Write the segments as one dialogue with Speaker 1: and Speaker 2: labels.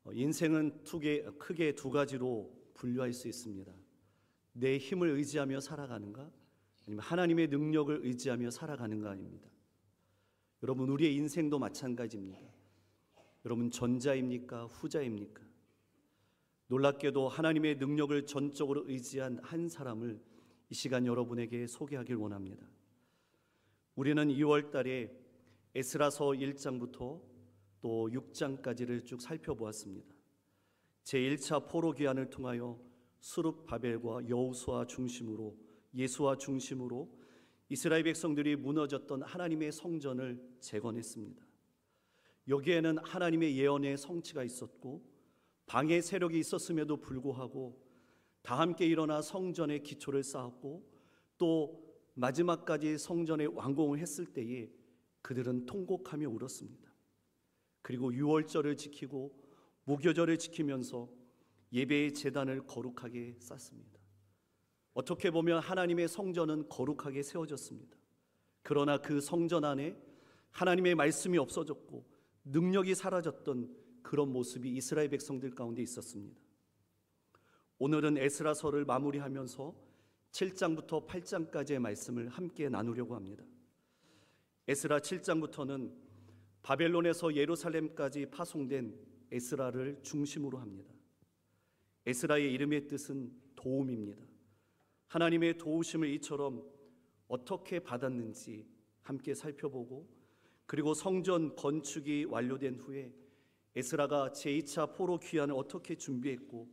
Speaker 1: 인생은 크게 두 가지로 분류할 수 있습니다. 내 힘을 의지하며 살아가는가, 아니면 하나님의 능력을 의지하며 살아가는가입니다. 여러분, 우리의 인생도 마찬가지입니다. 여러분, 전자입니까? 후자입니까? 놀랍게도 하나님의 능력을 전적으로 의지한 한 사람을 이 시간 여러분에게 소개하길 원합니다. 우리는 2월 달에 에스라서 1장부터 또 6장까지를 쭉 살펴보았습니다. 제1차 포로 귀환을 통하여 수룹바벨과 여호수아 중심으로, 예수와 중심으로 이스라엘 백성들이 무너졌던 하나님의 성전을 재건했습니다. 여기에는 하나님의 예언의 성취가 있었고 방해 세력이 있었음에도 불구하고 다 함께 일어나 성전의 기초를 쌓았고, 또 마지막까지 성전의 완공을 했을 때에 그들은 통곡하며 울었습니다. 그리고 유월절을 지키고 무교절을 지키면서 예배의 제단을 거룩하게 쌓습니다. 어떻게 보면 하나님의 성전은 거룩하게 세워졌습니다. 그러나 그 성전 안에 하나님의 말씀이 없어졌고 능력이 사라졌던 그런 모습이 이스라엘 백성들 가운데 있었습니다. 오늘은 에스라서를 마무리하면서 7장부터 8장까지의 말씀을 함께 나누려고 합니다. 에스라 7장부터는 바벨론에서 예루살렘까지 파송된 에스라를 중심으로 합니다. 에스라의 이름의 뜻은 도움입니다. 하나님의 도우심을 이처럼 어떻게 받았는지 함께 살펴보고, 그리고 성전 건축이 완료된 후에 에스라가 제2차 포로 귀환을 어떻게 준비했고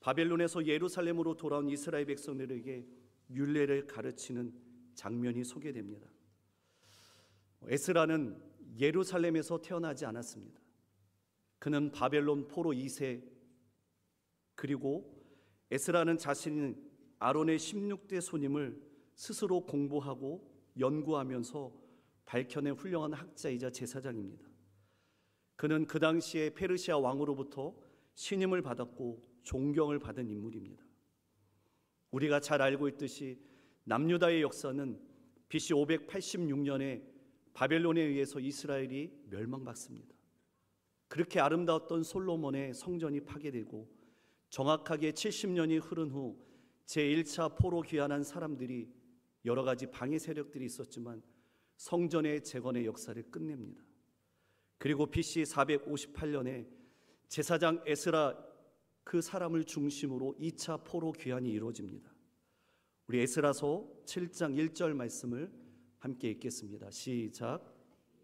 Speaker 1: 바벨론에서 예루살렘으로 돌아온 이스라엘 백성들에게 율례를 가르치는 장면이 소개됩니다. 에스라는 예루살렘에서 태어나지 않았습니다. 그는 바벨론 포로 2세, 그리고 에스라는 자신이 아론의 16대 손임을 스스로 공부하고 연구하면서 밝혀낸 훌륭한 학자이자 제사장입니다. 그는 그 당시에 페르시아 왕으로부터 신임을 받았고 존경을 받은 인물입니다. 우리가 잘 알고 있듯이 남유다의 역사는 BC 586년에 바벨론에 의해서 이스라엘이 멸망받습니다. 그렇게 아름다웠던 솔로몬의 성전이 파괴되고 정확하게 70년이 흐른 후 제1차 포로 귀환한 사람들이 여러 가지 방해 세력들이 있었지만 성전의 재건의 역사를 끝냅니다. 그리고 BC 458년에 제사장 에스라 그 사람을 중심으로 2차 포로 귀환이 이루어집니다. 우리 에스라서 7장 1절 말씀을 함께 읽겠습니다. 시작.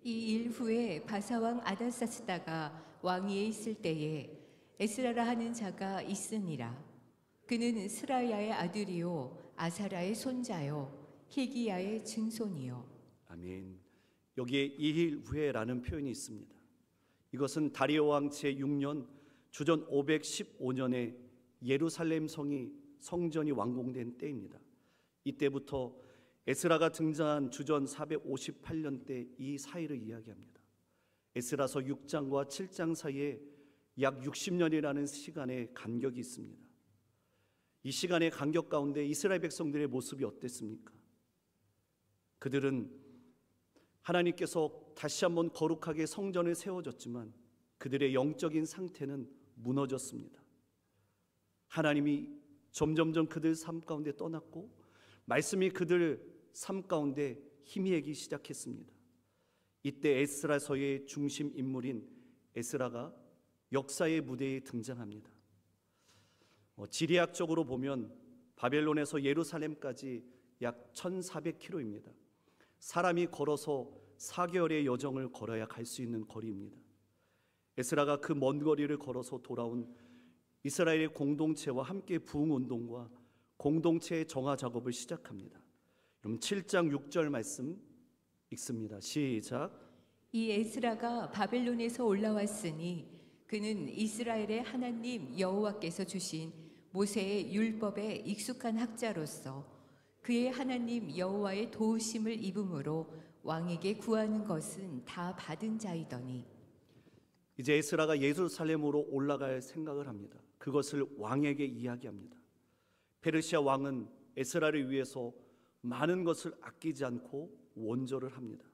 Speaker 2: 이 일 후에 바사왕 아다사스다가 왕위에 있을 때에 에스라라 하는 자가 있으니라. 그는 스라야의 아들이요 아사라의 손자요 히기야의 증손이요.
Speaker 1: 아멘. 여기에 이일 후에라는 표현이 있습니다. 이것은 다리오 왕 제6년 주전 515년에 예루살렘 성전이 완공된 때입니다. 이때부터 에스라가 등장한 주전 458년 때 이 사이를 이야기합니다. 에스라서 6장과 7장 사이에 약 60년이라는 시간의 간격이 있습니다. 이 시간의 간격 가운데 이스라엘 백성들의 모습이 어땠습니까? 그들은 하나님께서 다시 한번 거룩하게 성전을 세워줬지만 그들의 영적인 상태는 무너졌습니다. 하나님이 점점점 그들 삶 가운데 떠났고 말씀이 그들 삶 가운데 희미해지기 시작했습니다. 이때 에스라서의 중심 인물인 에스라가 역사의 무대에 등장합니다. 지리학적으로 보면 바벨론에서 예루살렘까지 약 1400km입니다. 사람이 걸어서 4개월의 여정을 걸어야 갈 수 있는 거리입니다. 에스라가 그 먼 거리를 걸어서 돌아온 이스라엘의 공동체와 함께 부흥운동과 공동체의 정화 작업을 시작합니다. 그럼 7장 6절 말씀 읽습니다. 시작.
Speaker 2: 이 에스라가 바벨론에서 올라왔으니 그는 이스라엘의 하나님 여호와께서 주신 모세의 율법에 익숙한 학자로서 그의 하나님 여호와의 도우심을 입음으로 왕에게 구하는 것은 다 받은 자이더니.
Speaker 1: 이제 에스라가 예루살렘으로 올라갈 생각을 합니다. 그것을 왕에게 이야기합니다. 페르시아 왕은 에스라를 위해서 많은 것을 아끼지 않고 원조를 합니다.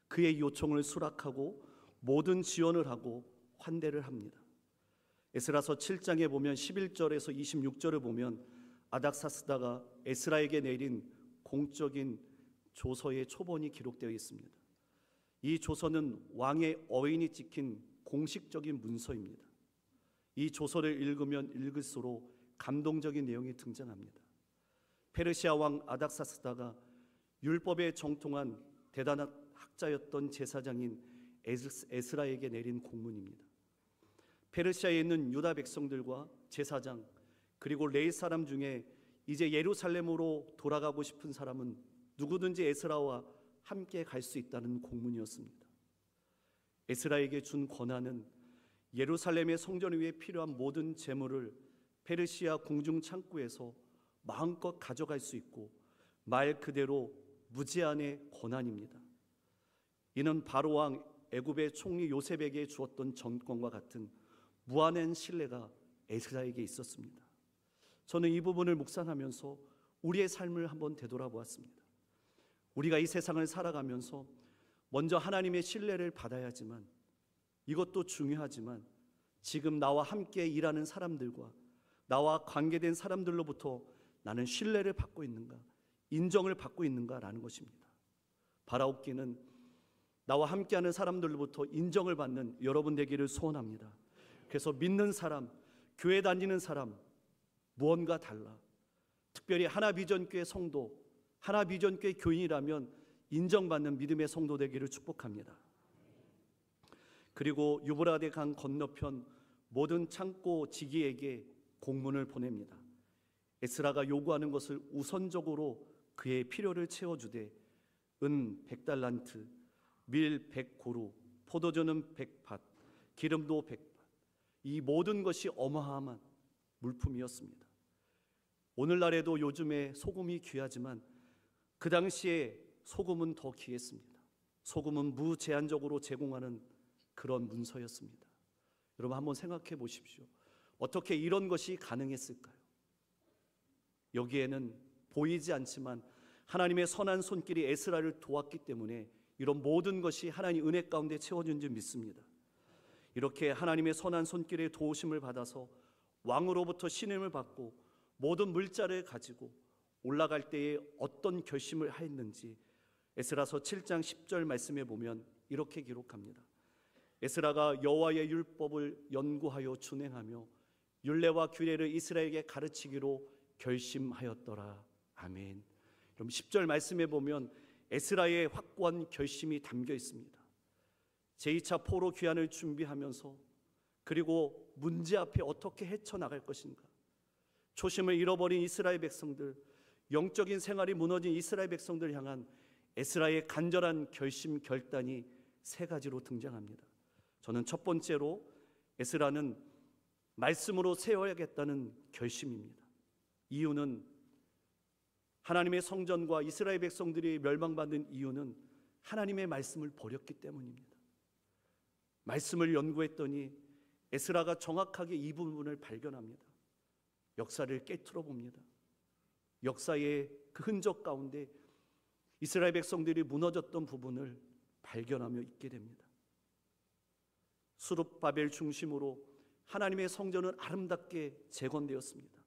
Speaker 1: 그의 요청을 수락하고 모든 지원을 하고 환대를 합니다. 에스라서 7장에 보면 11절에서 26절을 보면 아닥사스다가 에스라에게 내린 공적인 조서의 초본이 기록되어 있습니다. 이 조서는 왕의 어인이 찍힌 공식적인 문서입니다. 이 조서를 읽으면 읽을수록 감동적인 내용이 등장합니다. 페르시아 왕 아닥사스다가 율법에 정통한 대단한 학자였던 제사장인 에스라에게 내린 공문입니다. 페르시아에 있는 유다 백성들과 제사장 그리고 레위 사람 중에 이제 예루살렘으로 돌아가고 싶은 사람은 누구든지 에스라와 함께 갈 수 있다는 공문이었습니다. 에스라에게 준 권한은 예루살렘의 성전 위에 필요한 모든 재물을 페르시아 궁중 창고에서 마음껏 가져갈 수 있고 말 그대로 무제한의 권한입니다. 이는 바로 왕 애굽의 총리 요셉에게 주었던 정권과 같은 무한한 신뢰가 에스라에게 있었습니다. 저는 이 부분을 묵상하면서 우리의 삶을 한번 되돌아보았습니다. 우리가 이 세상을 살아가면서 먼저 하나님의 신뢰를 받아야지만, 이것도 중요하지만 지금 나와 함께 일하는 사람들과 나와 관계된 사람들로부터 나는 신뢰를 받고 있는가, 인정을 받고 있는가라는 것입니다. 바라옵기는 나와 함께하는 사람들로부터 인정을 받는 여러분 되기를 소원합니다. 그래서 믿는 사람, 교회 다니는 사람, 무언가 달라. 특별히 하나비전교회 성도, 하나비전교회 교인이라면 인정받는 믿음의 성도 되기를 축복합니다. 그리고 유브라데 강 건너편 모든 창고 지기에게 공문을 보냅니다. 에스라가 요구하는 것을 우선적으로 그의 필요를 채워주되 은 100달란트, 밀 100고루, 포도주는 100밭, 기름도 100밭, 이 모든 것이 어마어마한 물품이었습니다. 오늘날에도 요즘에 소금이 귀하지만 그 당시에 소금은 더 귀했습니다. 소금은 무제한적으로 제공하는 그런 문서였습니다. 여러분 한번 생각해 보십시오. 어떻게 이런 것이 가능했을까요? 여기에는 보이지 않지만 하나님의 선한 손길이 에스라를 도왔기 때문에 이런 모든 것이 하나님 은혜 가운데 채워진 줄 믿습니다. 이렇게 하나님의 선한 손길의 도우심을 받아서 왕으로부터 신임을 받고 모든 물자를 가지고 올라갈 때에 어떤 결심을 하였는지 에스라서 7장 10절 말씀에 보면 이렇게 기록합니다. 에스라가 여호와의 율법을 연구하여 준행하며 율례와 규례를 이스라엘에게 가르치기로 결심하였더라. 아멘. 그럼 10절 말씀에 보면 에스라의 확고한 결심이 담겨 있습니다. 제2차 포로 귀환을 준비하면서 그리고 문제 앞에 어떻게 헤쳐나갈 것인가, 초심을 잃어버린 이스라엘 백성들, 영적인 생활이 무너진 이스라엘 백성들을 향한 에스라의 간절한 결심 결단이 세 가지로 등장합니다. 저는 첫 번째로 에스라는 말씀으로 세워야겠다는 결심입니다. 이유는 하나님의 성전과 이스라엘 백성들이 멸망받는 이유는 하나님의 말씀을 버렸기 때문입니다. 말씀을 연구했더니 에스라가 정확하게 이 부분을 발견합니다. 역사를 깨트려 봅니다. 역사의 그 흔적 가운데 이스라엘 백성들이 무너졌던 부분을 발견하며 있게 됩니다. 수룹바벨 중심으로 하나님의 성전은 아름답게 재건되었습니다.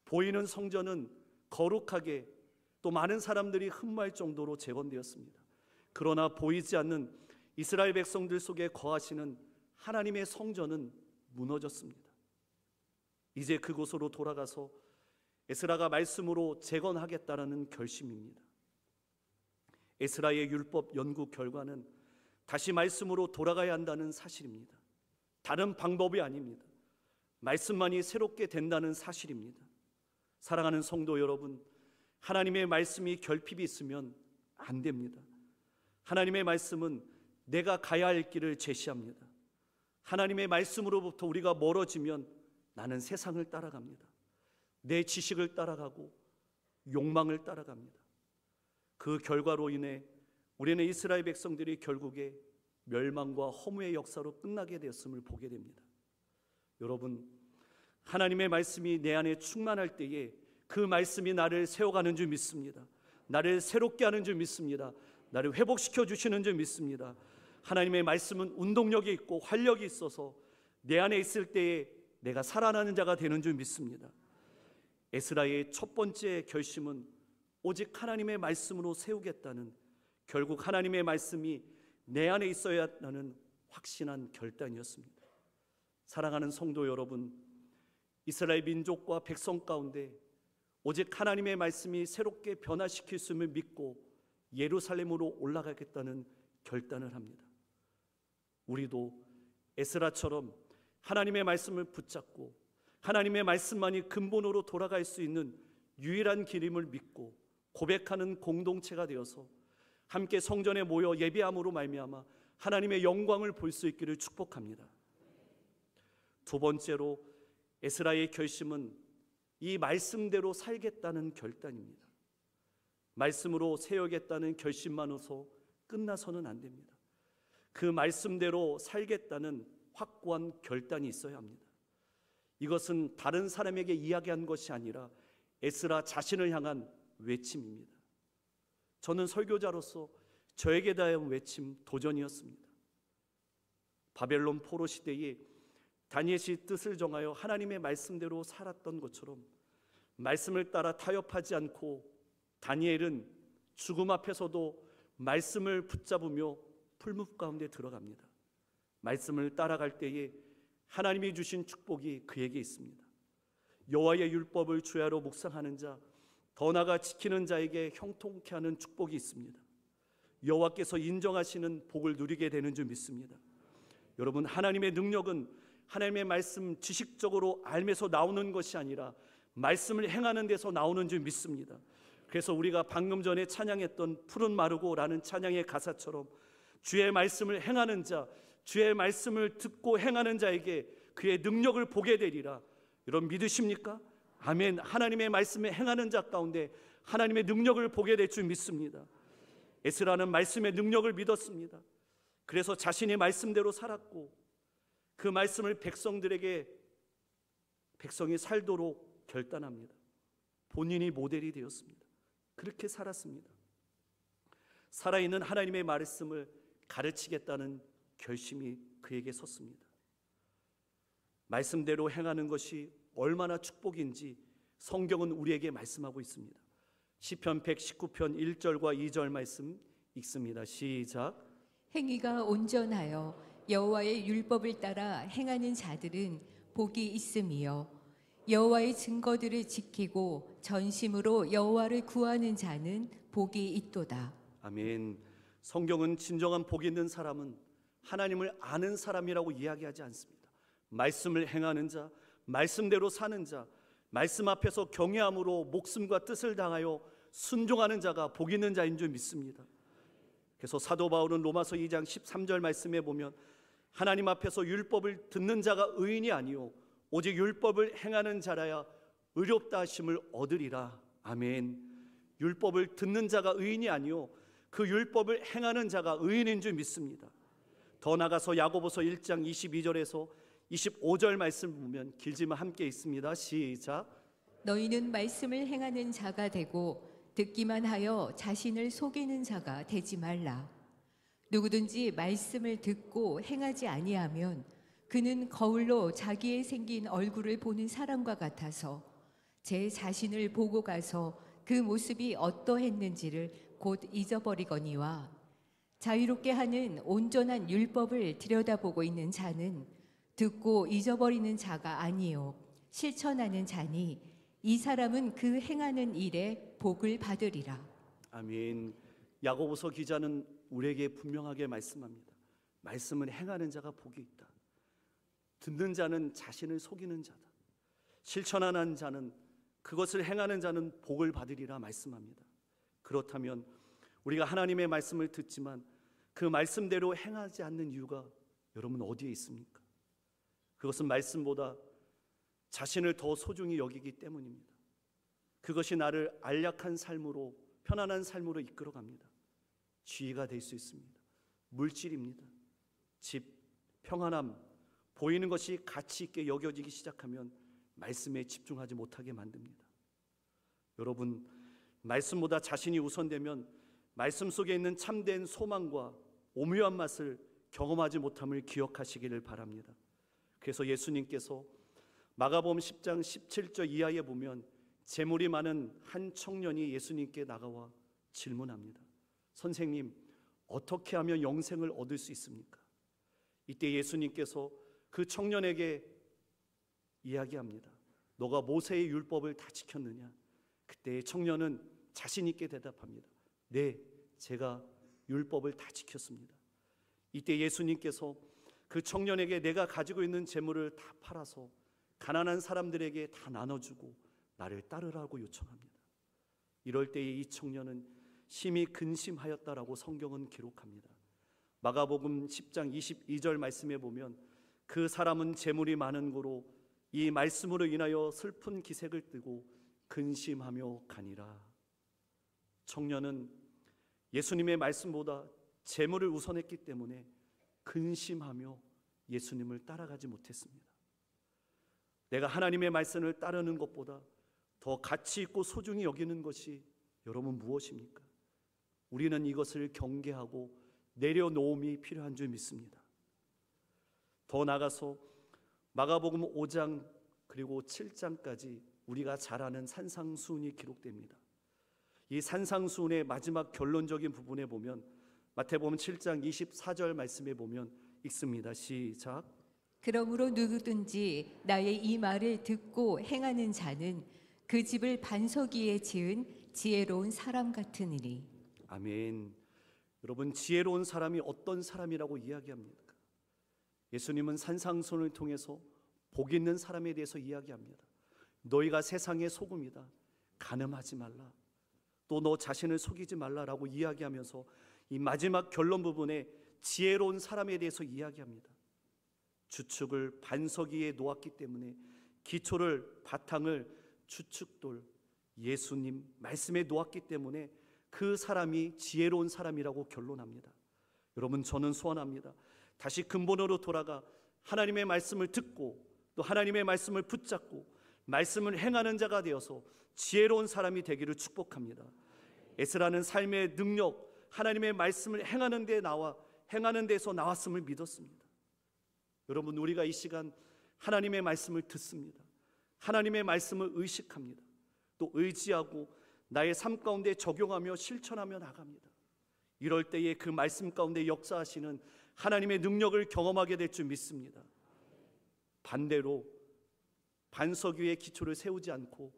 Speaker 1: 보이는 성전은 거룩하게 또 많은 사람들이 흠모할 정도로 재건되었습니다. 그러나 보이지 않는 이스라엘 백성들 속에 거하시는 하나님의 성전은 무너졌습니다. 이제 그곳으로 돌아가서 에스라가 말씀으로 재건하겠다라는 결심입니다. 에스라의 율법 연구 결과는 다시 말씀으로 돌아가야 한다는 사실입니다. 다른 방법이 아닙니다. 말씀만이 새롭게 된다는 사실입니다. 사랑하는 성도 여러분, 하나님의 말씀이 결핍이 있으면 안 됩니다. 하나님의 말씀은 내가 가야 할 길을 제시합니다. 하나님의 말씀으로부터 우리가 멀어지면 나는 세상을 따라갑니다. 내 지식을 따라가고 욕망을 따라갑니다. 그 결과로 인해 우리는 이스라엘 백성들이 결국에 멸망과 허무의 역사로 끝나게 되었음을 보게 됩니다. 여러분, 하나님의 말씀이 내 안에 충만할 때에 그 말씀이 나를 세워가는 줄 믿습니다. 나를 새롭게 하는 줄 믿습니다. 나를 회복시켜 주시는 줄 믿습니다. 하나님의 말씀은 운동력이 있고 활력이 있어서 내 안에 있을 때에 내가 살아나는 자가 되는 줄 믿습니다. 에스라의 첫 번째 결심은 오직 하나님의 말씀으로 세우겠다는, 결국 하나님의 말씀이 내 안에 있어야 하는 확신한 결단이었습니다. 사랑하는 성도 여러분, 이스라엘 민족과 백성 가운데 오직 하나님의 말씀이 새롭게 변화시킬 수 있음을 믿고 예루살렘으로 올라가겠다는 결단을 합니다. 우리도 에스라처럼 하나님의 말씀을 붙잡고 하나님의 말씀만이 근본으로 돌아갈 수 있는 유일한 길임을 믿고 고백하는 공동체가 되어서 함께 성전에 모여 예배함으로 말미암아 하나님의 영광을 볼 수 있기를 축복합니다. 두 번째로 에스라의 결심은 이 말씀대로 살겠다는 결단입니다. 말씀으로 세우겠다는 결심만으로 끝나서는 안 됩니다. 그 말씀대로 살겠다는 확고한 결단이 있어야 합니다. 이것은 다른 사람에게 이야기한 것이 아니라 에스라 자신을 향한 외침입니다. 저는 설교자로서 저에게 대한 외침 도전이었습니다. 바벨론 포로 시대에 다니엘이 뜻을 정하여 하나님의 말씀대로 살았던 것처럼 말씀을 따라 타협하지 않고 다니엘은 죽음 앞에서도 말씀을 붙잡으며 풀무 가운데 들어갑니다. 말씀을 따라갈 때에 하나님이 주신 축복이 그에게 있습니다. 여호와의 율법을 주야로 묵상하는 자, 더 나아가 지키는 자에게 형통케 하는 축복이 있습니다. 여호와께서 인정하시는 복을 누리게 되는 줄 믿습니다. 여러분, 하나님의 능력은 하나님의 말씀 지식적으로 알면서 나오는 것이 아니라 말씀을 행하는 데서 나오는 줄 믿습니다. 그래서 우리가 방금 전에 찬양했던 푸른 마르고라는 찬양의 가사처럼 주의 말씀을 행하는 자, 주의 말씀을 듣고 행하는 자에게 그의 능력을 보게 되리라. 여러분 믿으십니까? 아멘. 하나님의 말씀에 행하는 자 가운데 하나님의 능력을 보게 될 줄 믿습니다. 에스라는 말씀의 능력을 믿었습니다. 그래서 자신의 말씀대로 살았고 그 말씀을 백성이 살도록 결단합니다. 본인이 모델이 되었습니다. 그렇게 살았습니다. 살아있는 하나님의 말씀을 가르치겠다는 결심이 그에게 섰습니다. 말씀대로 행하는 것이 얼마나 축복인지 성경은 우리에게 말씀하고 있습니다. 시편 119편 1절과 2절 말씀 읽습니다. 시작.
Speaker 2: 행위가 온전하여 여호와의 율법을 따라 행하는 자들은 복이 있음이요 여호와의 증거들을 지키고 전심으로 여호와를 구하는 자는 복이 있도다.
Speaker 1: 아멘. 성경은 진정한 복 있는 사람은 하나님을 아는 사람이라고 이야기하지 않습니다. 말씀을 행하는 자, 말씀대로 사는 자, 말씀 앞에서 경외함으로 목숨과 뜻을 당하여 순종하는 자가 복 있는 자인 줄 믿습니다. 그래서 사도 바울은 로마서 2장 13절 말씀에 보면 하나님 앞에서 율법을 듣는 자가 의인이 아니요 오직 율법을 행하는 자라야 의롭다 하심을 얻으리라. 아멘. 율법을 듣는 자가 의인이 아니요 그 율법을 행하는 자가 의인인 줄 믿습니다. 더 나가서 야고보서 1장 22절에서 25절 말씀 보면 길지만 함께 있습니다. 시작.
Speaker 2: 너희는 말씀을 행하는 자가 되고 듣기만 하여 자신을 속이는 자가 되지 말라. 누구든지 말씀을 듣고 행하지 아니하면 그는 거울로 자기의 생긴 얼굴을 보는 사람과 같아서 제 자신을 보고 가서 그 모습이 어떠했는지를 곧 잊어버리거니와 자유롭게 하는 온전한 율법을 들여다보고 있는 자는 듣고 잊어버리는 자가 아니요 실천하는 자니 이 사람은 그 행하는 일에 복을 받으리라.
Speaker 1: 아멘. 야고보서 기자는 우리에게 분명하게 말씀합니다. 말씀을 행하는 자가 복이 있다. 듣는 자는 자신을 속이는 자다. 실천하는 자는, 그것을 행하는 자는 복을 받으리라 말씀합니다. 그렇다면 우리가 하나님의 말씀을 듣지만 그 말씀대로 행하지 않는 이유가 여러분 어디에 있습니까? 그것은 말씀보다 자신을 더 소중히 여기기 때문입니다. 그것이 나를 안락한 삶으로, 편안한 삶으로 이끌어갑니다. 지위가 될 수 있습니다. 물질입니다. 집, 평안함, 보이는 것이 가치 있게 여겨지기 시작하면 말씀에 집중하지 못하게 만듭니다. 여러분, 말씀보다 자신이 우선되면 말씀 속에 있는 참된 소망과 오묘한 맛을 경험하지 못함을 기억하시기를 바랍니다. 그래서 예수님께서 마가복음 10장 17절 이하에 보면 재물이 많은 한 청년이 예수님께 나가와 질문합니다. 선생님, 어떻게 하면 영생을 얻을 수 있습니까? 이때 예수님께서 그 청년에게 이야기합니다. 너가 모세의 율법을 다 지켰느냐? 그때 청년은 자신 있게 대답합니다. 네, 제가 율법을 다 지켰습니다. 이때 예수님께서 그 청년에게 내가 가지고 있는 재물을 다 팔아서 가난한 사람들에게 다 나눠주고 나를 따르라고 요청합니다. 이럴 때에 이 청년은 심히 근심하였다라고 성경은 기록합니다. 마가복음 10장 22절 말씀에 보면 그 사람은 재물이 많은 고로 이 말씀으로 인하여 슬픈 기색을 띠고 근심하며 가니라. 청년은 예수님의 말씀보다 재물을 우선했기 때문에 근심하며 예수님을 따라가지 못했습니다. 내가 하나님의 말씀을 따르는 것보다 더 가치 있고 소중히 여기는 것이 여러분 무엇입니까? 우리는 이것을 경계하고 내려놓음이 필요한 줄 믿습니다. 더 나아가서 마가복음 5장 그리고 7장까지 우리가 잘 아는 산상수훈이 기록됩니다. 이 산상수훈의 마지막 결론적인 부분에 보면 마태복음 7장 24절 말씀에 보면 읽습니다. 시작.
Speaker 2: 그러므로 누구든지 나의 이 말을 듣고 행하는 자는 그 집을 반석 위에 지은 지혜로운 사람 같으니니.
Speaker 1: 아멘. 여러분, 지혜로운 사람이 어떤 사람이라고 이야기합니까? 예수님은 산상수훈을 통해서 복 있는 사람에 대해서 이야기합니다. 너희가 세상의 소금이다. 간음하지 말라. 또 너 자신을 속이지 말라라고 이야기하면서 이 마지막 결론 부분에 지혜로운 사람에 대해서 이야기합니다. 주축을 반석 위에 놓았기 때문에 기초를 바탕을 주축돌 예수님 말씀에 놓았기 때문에 그 사람이 지혜로운 사람이라고 결론합니다. 여러분, 저는 소원합니다. 다시 근본으로 돌아가 하나님의 말씀을 듣고 또 하나님의 말씀을 붙잡고 말씀을 행하는 자가 되어서 지혜로운 사람이 되기를 축복합니다. 에스라는 삶의 능력, 하나님의 말씀을 행하는 데서 나왔음을 믿었습니다. 여러분, 우리가 이 시간 하나님의 말씀을 듣습니다. 하나님의 말씀을 의식합니다. 또 의지하고 나의 삶 가운데 적용하며 실천하며 나갑니다. 이럴 때에 그 말씀 가운데 역사하시는 하나님의 능력을 경험하게 될 줄 믿습니다. 반대로 반석 위에 기초를 세우지 않고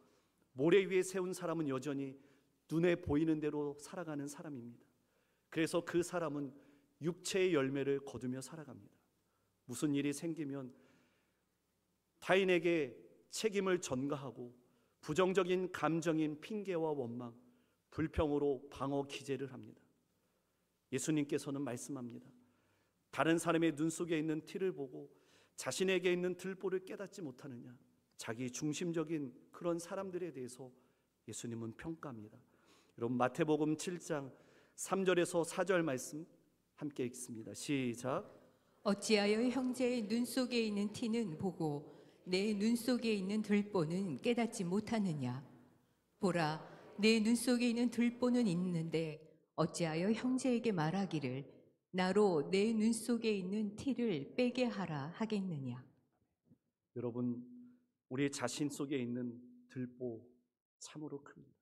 Speaker 1: 모래 위에 세운 사람은 여전히 눈에 보이는 대로 살아가는 사람입니다. 그래서 그 사람은 육체의 열매를 거두며 살아갑니다. 무슨 일이 생기면 타인에게 책임을 전가하고 부정적인 감정인 핑계와 원망, 불평으로 방어 기제를 합니다. 예수님께서는 말씀합니다. 다른 사람의 눈 속에 있는 티를 보고 자신에게 있는 들보를 깨닫지 못하느냐. 자기 중심적인 그런 사람들에 대해서 예수님은 평가합니다. 여러분, 마태복음 7장 3절에서 4절 말씀 함께 읽습니다. 시작.
Speaker 2: 어찌하여 형제의 눈 속에 있는 티는 보고 내 눈 속에 있는 들보는 깨닫지 못하느냐. 보라, 내 눈 속에 있는 들보는 있는데 어찌하여 형제에게 말하기를 나로 내 눈 속에 있는 티를 빼게 하라 하겠느냐.
Speaker 1: 여러분, 우리 자신 속에 있는 들보 참으로 큽니다.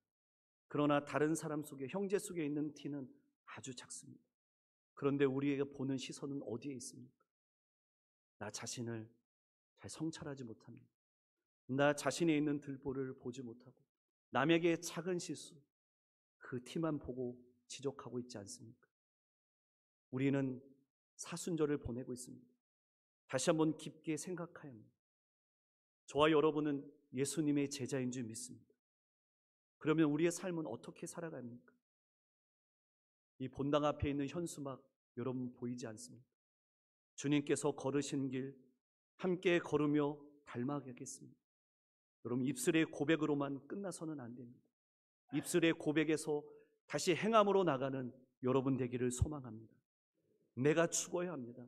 Speaker 1: 그러나 다른 사람 속에, 형제 속에 있는 티는 아주 작습니다. 그런데 우리에게 보는 시선은 어디에 있습니까? 나 자신을 잘 성찰하지 못합니다. 나 자신에 있는 들보를 보지 못하고 남에게 작은 실수, 그 티만 보고 지적하고 있지 않습니까? 우리는 사순절을 보내고 있습니다. 다시 한번 깊게 생각해야 합니다. 저와 여러분은 예수님의 제자인 줄 믿습니다. 그러면 우리의 삶은 어떻게 살아갑니까? 이 본당 앞에 있는 현수막 여러분 보이지 않습니까? 주님께서 걸으신 길 함께 걸으며 닮아가겠습니다. 여러분, 입술의 고백으로만 끝나서는 안 됩니다. 입술의 고백에서 다시 행함으로 나가는 여러분 되기를 소망합니다. 내가 죽어야 합니다.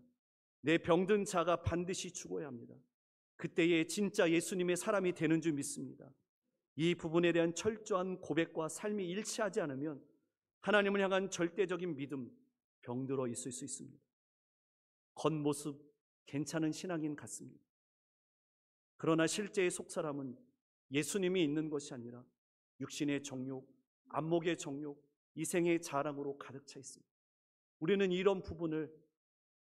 Speaker 1: 내 병든 자가 반드시 죽어야 합니다. 그때에 진짜 예수님의 사람이 되는 줄 믿습니다. 이 부분에 대한 철저한 고백과 삶이 일치하지 않으면 하나님을 향한 절대적인 믿음 병들어 있을 수 있습니다. 겉모습 괜찮은 신앙인 같습니다. 그러나 실제의 속사람은 예수님이 있는 것이 아니라 육신의 정욕, 안목의 정욕, 이생의 자랑으로 가득 차 있습니다. 우리는 이런 부분을,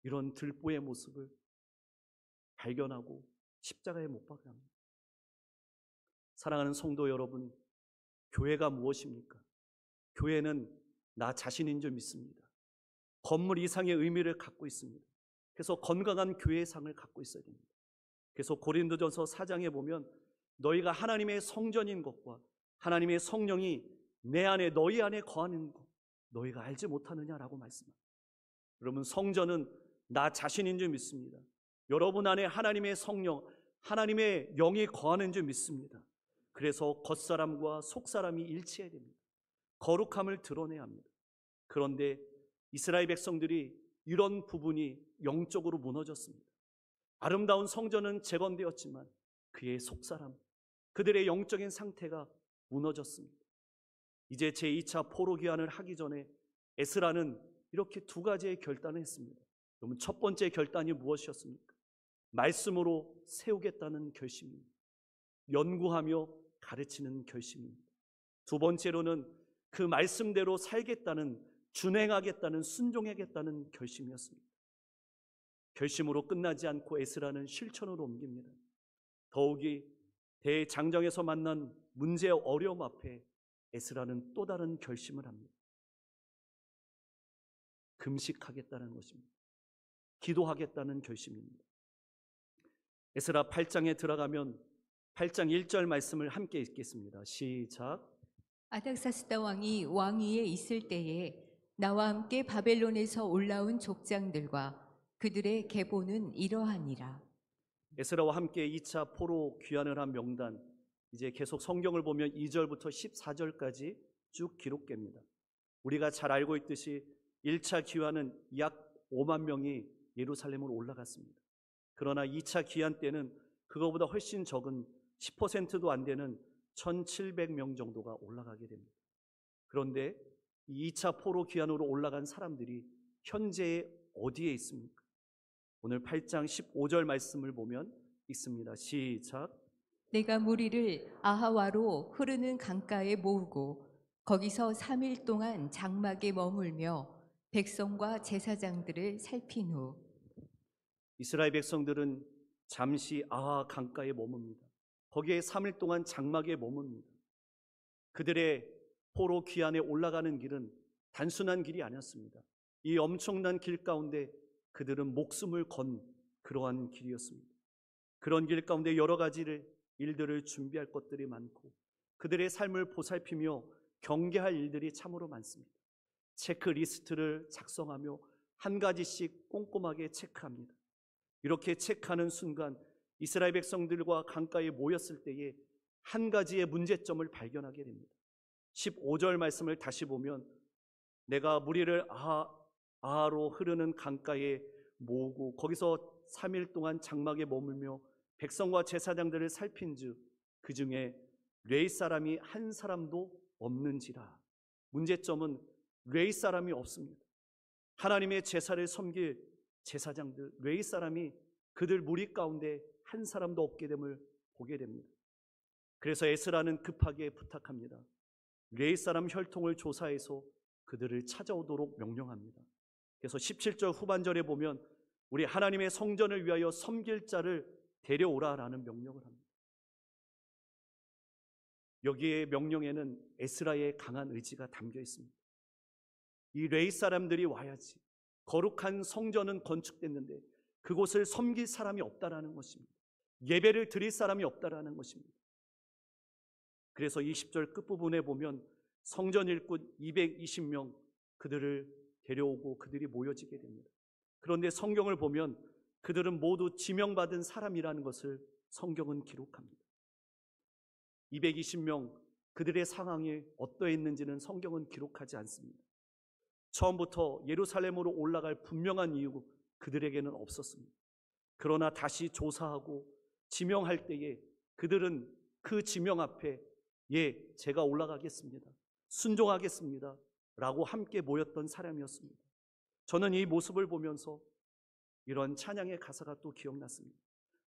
Speaker 1: 이런 들보의 모습을 발견하고 십자가에 못 박아야 합니다. 사랑하는 성도 여러분, 교회가 무엇입니까? 교회는 나 자신인 줄 믿습니다. 건물 이상의 의미를 갖고 있습니다. 그래서 건강한 교회상을 갖고 있어야 됩니다. 그래서 고린도전서 4장에 보면 너희가 하나님의 성전인 것과 하나님의 성령이 내 안에 너희 안에 거하는 것 너희가 알지 못하느냐라고 말씀합니다. 여러분, 성전은 나 자신인 줄 믿습니다. 여러분 안에 하나님의 성령, 하나님의 영이 거하는 줄 믿습니다. 그래서 겉사람과 속사람이 일치해야 됩니다. 거룩함을 드러내야 합니다. 그런데 이스라엘 백성들이 이런 부분이 영적으로 무너졌습니다. 아름다운 성전은 재건되었지만 그의 속사람, 그들의 영적인 상태가 무너졌습니다. 이제 제2차 포로 귀환을 하기 전에 에스라는 이렇게 두 가지의 결단을 했습니다. 그러면 첫 번째 결단이 무엇이었습니까? 말씀으로 세우겠다는 결심입니다. 연구하며 가르치는 결심입니다. 두 번째로는 그 말씀대로 살겠다는, 준행하겠다는, 순종하겠다는 결심이었습니다. 결심으로 끝나지 않고 에스라는 실천으로 옮깁니다. 더욱이 대장정에서 만난 문제의 어려움 앞에 에스라는 또 다른 결심을 합니다. 금식하겠다는 것입니다. 기도하겠다는 결심입니다. 에스라 8장에 들어가면 8장 1절 말씀을 함께 읽겠습니다. 시작.
Speaker 2: 아닥사스다 왕이 왕위에 있을 때에 나와 함께 바벨론에서 올라온 족장들과 그들의 계보는 이러하니라.
Speaker 1: 에스라와 함께 2차 포로 귀환을 한 명단, 이제 계속 성경을 보면 2절부터 14절까지 쭉 기록됩니다. 우리가 잘 알고 있듯이 1차 귀환은 약 5만 명이 예루살렘으로 올라갔습니다. 그러나 2차 귀환 때는 그거보다 훨씬 적은 10%도 안 되는 1,700명 정도가 올라가게 됩니다. 그런데 2차 포로 귀환으로 올라간 사람들이 현재 어디에 있습니까? 오늘 8장 15절 말씀을 보면 있습니다. 시작.
Speaker 2: 내가 무리를 아하와로 흐르는 강가에 모으고 거기서 3일 동안 장막에 머물며 백성과 제사장들을 살핀 후
Speaker 1: 이스라엘 백성들은 잠시 아하 강가에 머뭅니다. 거기에 3일 동안 장막에 머뭅니다. 그들의 포로 귀환에 올라가는 길은 단순한 길이 아니었습니다. 이 엄청난 길 가운데 그들은 목숨을 건 그러한 길이었습니다. 그런 길 가운데 여러 가지 일들을 준비할 것들이 많고 그들의 삶을 보살피며 경계할 일들이 참으로 많습니다. 체크리스트를 작성하며 한 가지씩 꼼꼼하게 체크합니다. 이렇게 체크하는 순간 이스라엘 백성들과 강가에 모였을 때에 한 가지의 문제점을 발견하게 됩니다. 15절 말씀을 다시 보면 내가 무리를 아하로 흐르는 강가에 모으고 거기서 3일 동안 장막에 머물며 백성과 제사장들을 살핀즉 그 중에 레위 사람이 한 사람도 없는지라. 문제점은 레위 사람이 없습니다. 하나님의 제사를 섬길 제사장들, 레위 사람이 그들 무리 가운데 한 사람도 없게 됨을 보게 됩니다. 그래서 에스라는 급하게 부탁합니다. 레위 사람 혈통을 조사해서 그들을 찾아오도록 명령합니다. 그래서 17절 후반절에 보면 우리 하나님의 성전을 위하여 섬길 자를 데려오라라는 명령을 합니다. 여기에 명령에는 에스라의 강한 의지가 담겨 있습니다. 이 레위 사람들이 와야지. 거룩한 성전은 건축됐는데 그곳을 섬길 사람이 없다라는 것입니다. 예배를 드릴 사람이 없다라는 것입니다. 그래서 20절 끝부분에 보면 성전 일꾼 220명 그들을 데려오고 그들이 모여지게 됩니다. 그런데 성경을 보면 그들은 모두 지명받은 사람이라는 것을 성경은 기록합니다. 220명 그들의 상황이 어떠했는지는 성경은 기록하지 않습니다. 처음부터 예루살렘으로 올라갈 분명한 이유 그들에게는 없었습니다. 그러나 다시 조사하고 지명할 때에 그들은 그 지명 앞에 예, 제가 올라가겠습니다. 순종하겠습니다. 라고 함께 모였던 사람이었습니다. 저는 이 모습을 보면서 이런 찬양의 가사가 또 기억났습니다.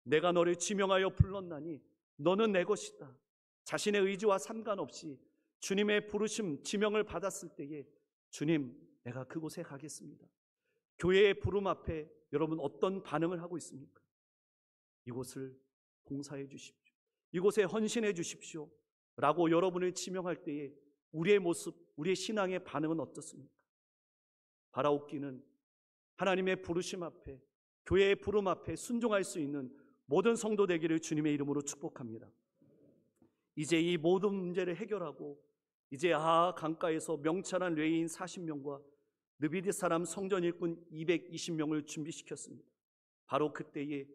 Speaker 1: 내가 너를 지명하여 불렀나니 너는 내 것이다. 자신의 의지와 상관없이 주님의 부르심, 지명을 받았을 때에 주님, 내가 그곳에 가겠습니다. 교회의 부름 앞에 여러분 어떤 반응을 하고 있습니까? 이곳을 봉사해 주십시오. 이곳에 헌신해 주십시오. 라고 여러분을 지명할 때에 우리의 모습, 우리의 신앙의 반응은 어떻습니까? 바라옵기는 하나님의 부르심 앞에, 교회의 부름 앞에 순종할 수 있는 모든 성도 되기를 주님의 이름으로 축복합니다. 이제 이 모든 문제를 해결하고 이제 강가에서 명철한 레위인 40명과 느비디 사람 성전 일꾼 220명을 준비시켰습니다. 바로 그때에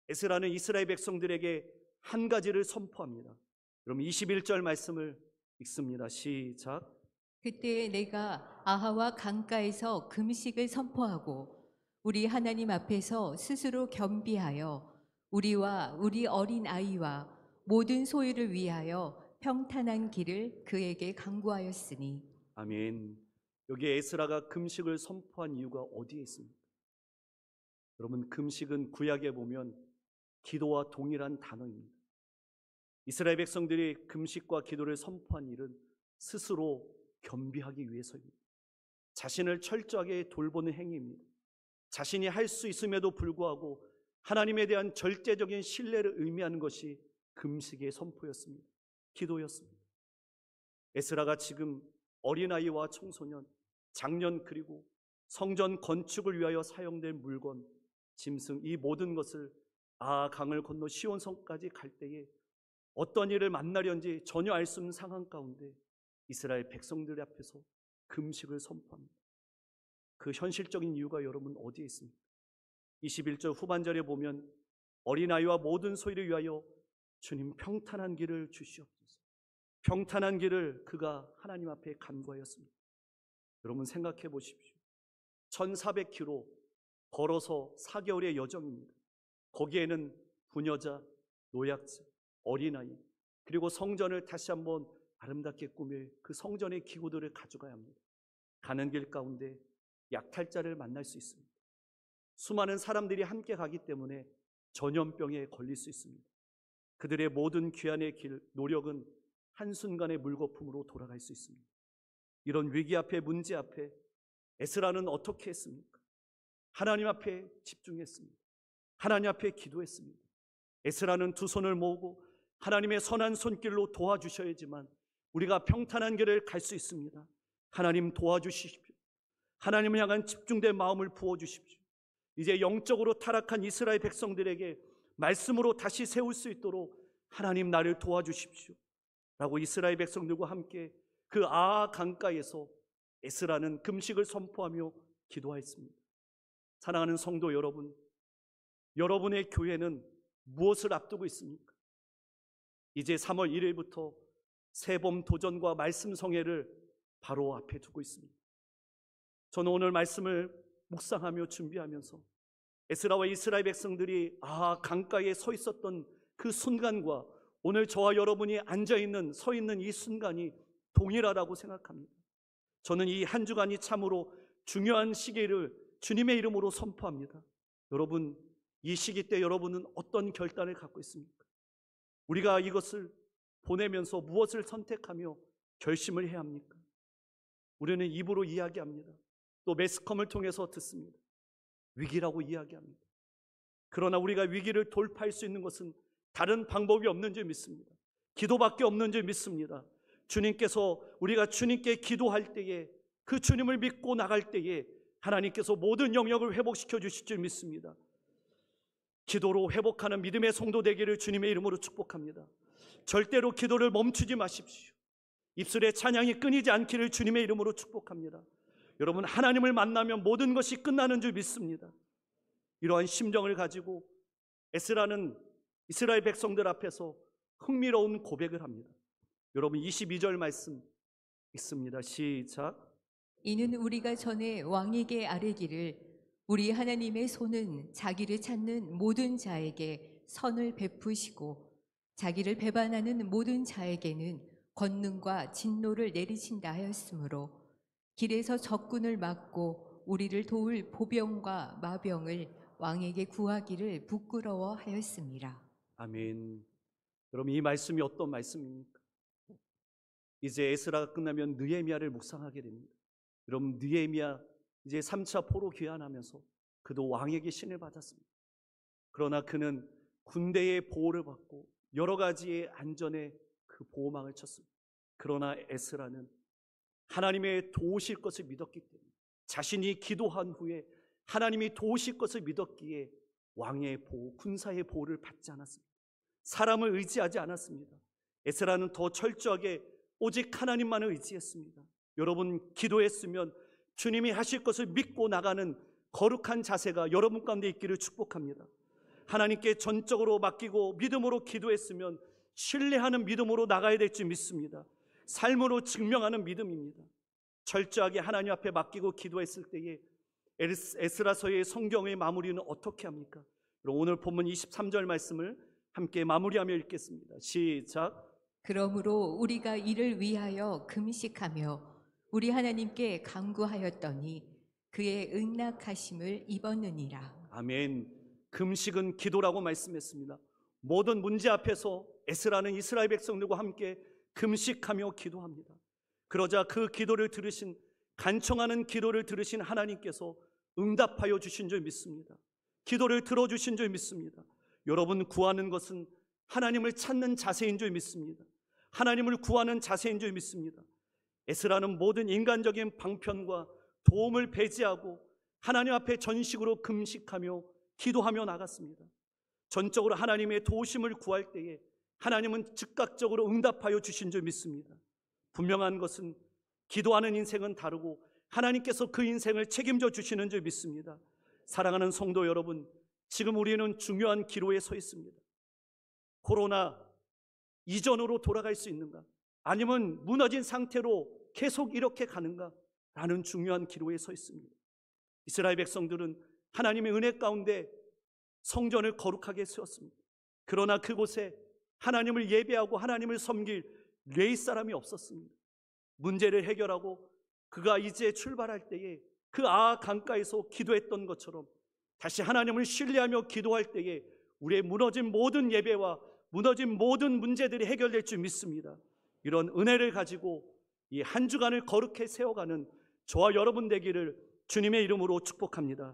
Speaker 1: 에스라는 이스라엘 백성들에게 한 가지를 선포합니다. 그럼 21절 말씀을 읽습니다. 시작.
Speaker 2: 그때 내가 아하와 강가에서 금식을 선포하고 우리 하나님 앞에서 스스로 겸비하여 우리와 우리 어린 아이와 모든 소유를 위하여 평탄한 길을 그에게 강구하였으니.
Speaker 1: 아멘. 여기 에스라가 금식을 선포한 이유가 어디에 있습니까? 여러분, 금식은 구약에 보면 기도와 동일한 단어입니다. 이스라엘 백성들이 금식과 기도를 선포한 일은 스스로 겸비하기 위해서입니다. 자신을 철저하게 돌보는 행위입니다. 자신이 할 수 있음에도 불구하고 하나님에 대한 절대적인 신뢰를 의미하는 것이 금식의 선포였습니다. 기도였습니다. 에스라가 지금 어린아이와 청소년, 장년 그리고 성전 건축을 위하여 사용될 물건, 짐승 이 모든 것을 강을 건너 시온성까지 갈 때에 어떤 일을 만나려는지 전혀 알 수 없는 상황 가운데 이스라엘 백성들 앞에서 금식을 선포합니다. 그 현실적인 이유가 여러분 어디에 있습니까? 21절 후반절에 보면 어린아이와 모든 소유를 위하여 주님 평탄한 길을 주시옵소서. 평탄한 길을 그가 하나님 앞에 간구하였습니다. 여러분 생각해 보십시오. 1400km 걸어서 4개월의 여정입니다. 거기에는 부녀자, 노약자, 어린아이 그리고 성전을 다시 한번 아름답게 꾸밀 그 성전의 기구들을 가져가야 합니다. 가는 길 가운데 약탈자를 만날 수 있습니다. 수많은 사람들이 함께 가기 때문에 전염병에 걸릴 수 있습니다. 그들의 모든 귀환의 길, 노력은 한순간의 물거품으로 돌아갈 수 있습니다. 이런 위기 앞에, 문제 앞에 에스라는 어떻게 했습니까? 하나님 앞에 집중했습니다. 하나님 앞에 기도했습니다. 에스라는 두 손을 모으고 하나님의 선한 손길로 도와주셔야지만 우리가 평탄한 길을 갈 수 있습니다. 하나님 도와주십시오. 하나님을 향한 집중된 마음을 부어주십시오. 이제 영적으로 타락한 이스라엘 백성들에게 말씀으로 다시 세울 수 있도록 하나님 나를 도와주십시오 라고 이스라엘 백성들과 함께 그 강가에서 에스라는 금식을 선포하며 기도하였습니다. 사랑하는 성도 여러분, 여러분의 교회는 무엇을 앞두고 있습니까? 이제 3월 1일부터 새봄 도전과 말씀 성회를 바로 앞에 두고 있습니다. 저는 오늘 말씀을 묵상하며 준비하면서 에스라와 이스라엘 백성들이 강가에 서 있었던 그 순간과 오늘 저와 여러분이 앉아있는, 서 있는 이 순간이 동일하다고 생각합니다. 저는 이 한 주간이 참으로 중요한 시기를 주님의 이름으로 선포합니다. 여러분, 이 시기 때 여러분은 어떤 결단을 갖고 있습니까? 우리가 이것을 보내면서 무엇을 선택하며 결심을 해야 합니까? 우리는 입으로 이야기합니다. 또 매스컴을 통해서 듣습니다. 위기라고 이야기합니다. 그러나 우리가 위기를 돌파할 수 있는 것은 다른 방법이 없는 줄 믿습니다. 기도밖에 없는 줄 믿습니다. 주님께서 우리가 주님께 기도할 때에 그 주님을 믿고 나갈 때에 하나님께서 모든 영역을 회복시켜 주실 줄 믿습니다. 기도로 회복하는 믿음의 성도 되기를 주님의 이름으로 축복합니다. 절대로 기도를 멈추지 마십시오. 입술에 찬양이 끊이지 않기를 주님의 이름으로 축복합니다. 여러분, 하나님을 만나면 모든 것이 끝나는 줄 믿습니다. 이러한 심정을 가지고 에스라는 이스라엘 백성들 앞에서 흥미로운 고백을 합니다. 여러분 22절 말씀 읽습니다. 시작.
Speaker 2: 이는 우리가 전에 왕에게 아뢰기를 우리 하나님의 손은 자기를 찾는 모든 자에게 선을 베푸시고 자기를 배반하는 모든 자에게는 권능과 진노를 내리신다 하였으므로 길에서 적군을 막고 우리를 도울 보병과 마병을 왕에게 구하기를 부끄러워하였습니다.
Speaker 1: 아멘. 여러분, 이 말씀이 어떤 말씀입니까? 이제 에스라가 끝나면 느헤미야를 묵상하게 됩니다. 여러분, 느헤미야 이제 3차 포로 귀환하면서 그도 왕에게 신을 받았습니다. 그러나 그는 군대의 보호를 받고 여러 가지의 안전에 그 보호망을 쳤습니다. 그러나 에스라는 하나님의 도우실 것을 믿었기 때문에, 자신이 기도한 후에 하나님이 도우실 것을 믿었기에 왕의 보호, 군사의 보호를 받지 않았습니다. 사람을 의지하지 않았습니다. 에스라는 더 철저하게 오직 하나님만을 의지했습니다. 여러분, 기도했으면 주님이 하실 것을 믿고 나가는 거룩한 자세가 여러분 가운데 있기를 축복합니다. 하나님께 전적으로 맡기고 믿음으로 기도했으면 신뢰하는 믿음으로 나가야 될 줄 믿습니다. 삶으로 증명하는 믿음입니다. 철저하게 하나님 앞에 맡기고 기도했을 때에 에스라서의 성경의 마무리는 어떻게 합니까? 오늘 본문 23절 말씀을 함께 마무리하며 읽겠습니다. 시작.
Speaker 2: 그러므로 우리가 이를 위하여 금식하며 우리 하나님께 간구하였더니 그의 응낙하심을 입었느니라.
Speaker 1: 아멘. 금식은 기도라고 말씀했습니다. 모든 문제 앞에서 에스라는 이스라엘 백성들과 함께 금식하며 기도합니다. 그러자 그 기도를 들으신, 간청하는 기도를 들으신 하나님께서 응답하여 주신 줄 믿습니다. 기도를 들어주신 줄 믿습니다. 여러분, 구하는 것은 하나님을 찾는 자세인 줄 믿습니다. 하나님을 구하는 자세인 줄 믿습니다. 에스라는 모든 인간적인 방편과 도움을 배제하고 하나님 앞에 전식으로 금식하며 기도하며 나갔습니다. 전적으로 하나님의 도우심을 구할 때에 하나님은 즉각적으로 응답하여 주신 줄 믿습니다. 분명한 것은 기도하는 인생은 다르고 하나님께서 그 인생을 책임져 주시는 줄 믿습니다. 사랑하는 성도 여러분, 지금 우리는 중요한 기로에 서 있습니다. 코로나 이전으로 돌아갈 수 있는가? 아니면 무너진 상태로 계속 이렇게 가는가? 라는 중요한 기로에 서 있습니다. 이스라엘 백성들은 하나님의 은혜 가운데 성전을 거룩하게 세웠습니다. 그러나 그곳에 하나님을 예배하고 하나님을 섬길 레위 사람이 없었습니다. 문제를 해결하고 그가 이제 출발할 때에 그 강가에서 기도했던 것처럼 다시 하나님을 신뢰하며 기도할 때에 우리의 무너진 모든 예배와 무너진 모든 문제들이 해결될 줄 믿습니다. 이런 은혜를 가지고 이 한 주간을 거룩히 세워가는 저와 여러분 되기를 주님의 이름으로 축복합니다.